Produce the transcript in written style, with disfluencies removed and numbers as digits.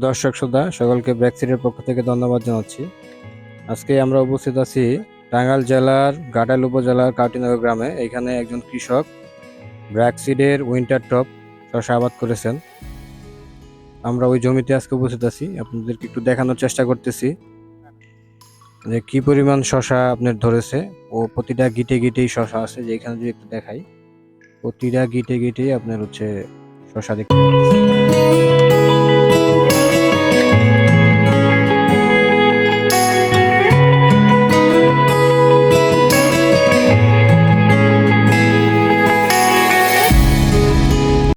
দর্শক শ্রোতা সকলকে ব্র্যাকসিডের পক্ষ থেকে ধন্যবাদ জানাচ্ছি। আজকে আমরা উপস্থিত আছি টাঙ্গাইল জেলার ঘাটাইল উপজেলার কাউটিনগর গ্রামে। এখানে একজন কৃষক ব্র্যাকসিডের উইন্টার টপ শসা আবাদ করেছেন। আমরা ওই জমিতে আজকে উপস্থিত আছি, আপনাদেরকে একটু দেখানোর চেষ্টা করতেছি যে কি পরিমাণ শসা আপনার ধরেছে। ও প্রতিটা গিটে গিটেই শসা আছে, যে এখানে যদি একটু দেখাই, প্রতিটা গিটে গিটেই আপনার হচ্ছে শসা দেখতে পাচ্ছেন।